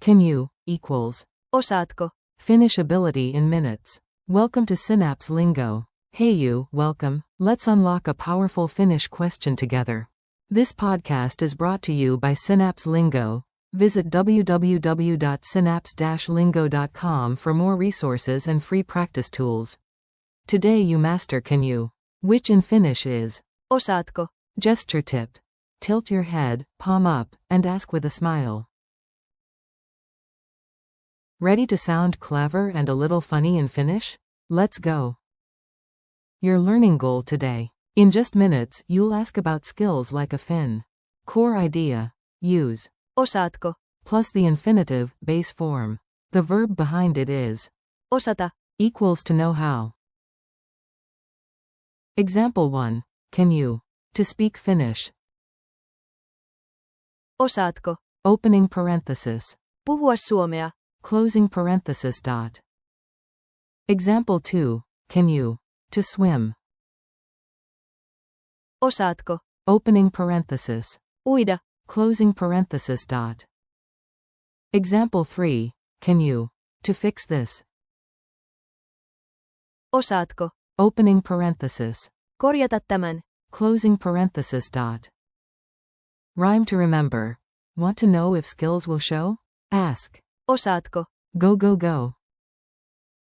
Can you equals Osaatko? Finnish ability in minutes. Welcome to Synapse Lingo. Hey you, welcome. Let's unlock a powerful Finnish question together. This podcast is brought to you by Synapse Lingo. Visit www.synapse-lingo.com for more resources and free practice tools. Today you master can you, which in Finnish is Osaatko? gesture tip. Tilt your head, palm up, and ask with a smile. Ready to sound clever and a little funny in Finnish? Let's go. Your learning goal today. In just minutes, you'll ask about skills like a Finn. Core idea. Use Osaatko? plus the infinitive, base form. The verb behind it is Osata. equals to know how. Example 1. Can you? To speak Finnish. Osaatko? Opening parenthesis. Puhua suomea. Closing parenthesis dot. Example 2. Can you? To swim. Osaatko? Opening parenthesis. Uida. Closing parenthesis dot. Example 3. Can you? To fix this. Osaatko? Opening parenthesis. Korjata tämän. Closing parenthesis dot. Rhyme to remember. Want to know if skills will show? Ask. Osaatko? Go go go.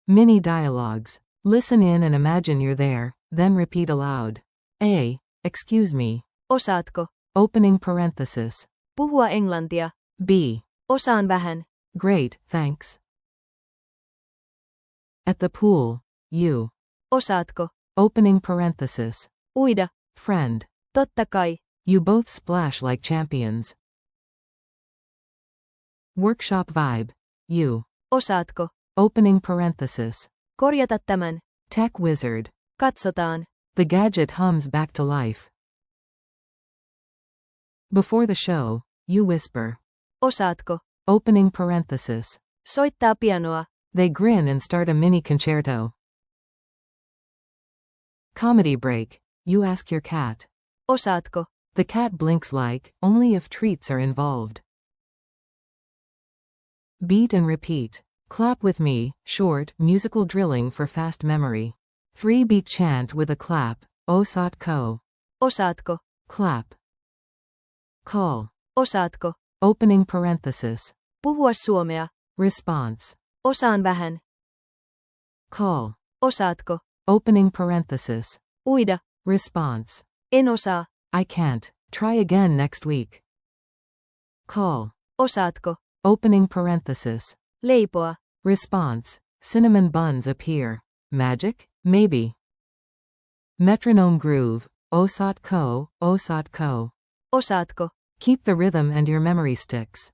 Mini dialogues. Listen in and imagine you're there, then repeat aloud. A. Excuse me. Osaatko? Opening parenthesis. Puhua englantia. B. Osaan vähän. Great, thanks. At the pool. You. Osaatko? Opening parenthesis. Uida. Friend. Totta kai. You both splash like champions. Workshop vibe. You. Osaatko? Opening parenthesis. Korjata tämän. Tech wizard. Katsotaan. The gadget hums back to life. Before the show, you whisper. Osaatko? Opening parenthesis. Soittaa pianoa. They grin and start a mini concerto. Comedy break. You ask your cat. Osaatko? The cat blinks like, only if treats are involved. Beat and repeat. Clap with me, short, musical drilling for fast memory. 3-beat chant with a clap. Osaatko. Osaatko? Clap. Call. Osaatko? Opening parenthesis. Puhua suomea. Response. Osaan vähän. Call. Osaatko? Opening parenthesis. Uida. Response. En osaa. I can't. Try again next week. Call. Osaatko? Opening parenthesis. Leipoa. Response. Cinnamon buns appear. Magic? Maybe. Metronome groove. Osaatko, osaatko. Osaatko? Keep the rhythm and your memory sticks.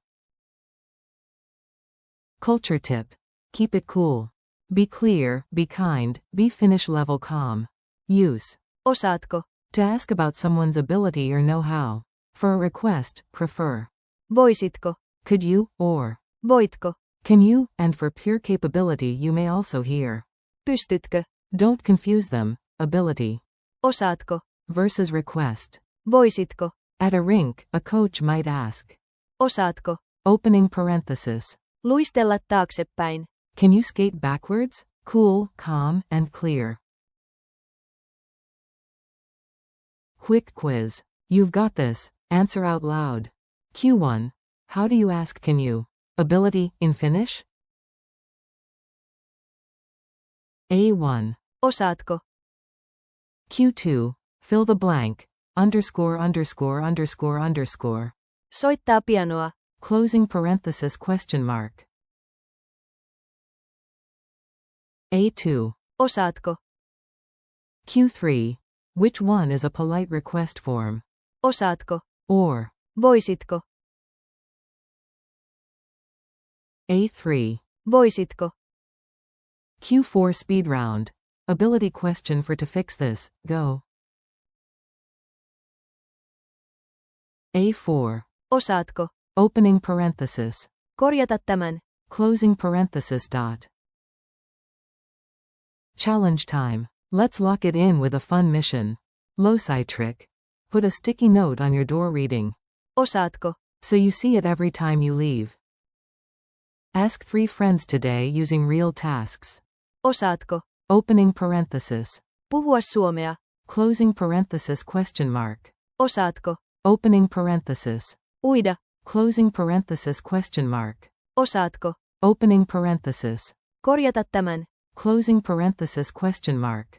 Culture tip. Keep it cool. Be clear, be kind, be Finnish level calm. Use. Osaatko? To ask about someone's ability or know-how. For a request, prefer. Voisitko? Could you, or Voitko? can you, and for pure capability you may also hear. Pystytkö? Don't confuse them. Ability. Osaatko? Versus request. Voisitko? At a rink, a coach might ask. Osaatko? Opening parenthesis. Luistella taaksepäin. Can you skate backwards? Cool, calm, and clear. Quick quiz. You've got this. Answer out loud. Q1. How do you ask can you? Ability, in Finnish? A1. Osaatko? Q2. Fill the blank. Underscore underscore underscore underscore. Soittaa pianoa. Closing parenthesis question mark. A2. Osaatko? Q3. Which one is a polite request form? Osaatko? Or. Voisitko? A3. Voisitko? Q4 speed round. Ability question for to fix this, go. A4. Osaatko? Opening parenthesis. Korjata tämän. Closing parenthesis dot. Challenge time. Let's lock it in with a fun mission. Loci trick. Put a sticky note on your door reading. Osaatko? So you see it every time you leave. Ask 3 friends today using real tasks. Osaatko? Opening parenthesis. Puhua suomea. Closing parenthesis question mark. Osaatko? Opening parenthesis. Uida. Closing parenthesis question mark. Osaatko? Opening parenthesis. Korjata tämän. Closing parenthesis question mark.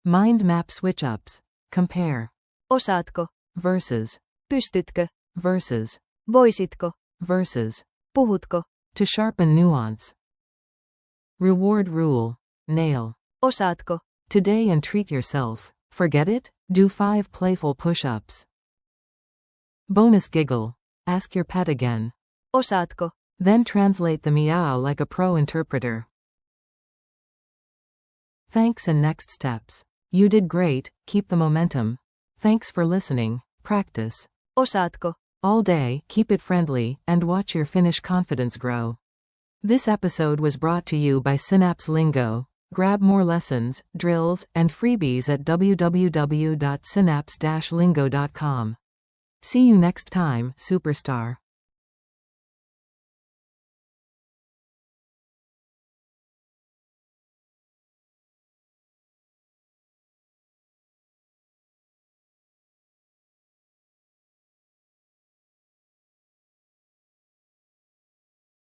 Mind map switch-ups. Compare. Osaatko? Versus. Pystytkö? Versus. Voisitko? Versus. Puhutko? To sharpen nuance. Reward rule. Nail. Osaatko? Today and treat yourself. Forget it? Do 5 playful push-ups. Bonus giggle. Ask your pet again. Osaatko? Then translate the meow like a pro interpreter. Thanks and next steps. You did great, keep the momentum. Thanks for listening. Practice. Osaatko? All day, keep it friendly, and watch your Finnish confidence grow. This episode was brought to you by Synapse Lingo. Grab more lessons, drills, and freebies at www.synapse-lingo.com. See you next time, superstar.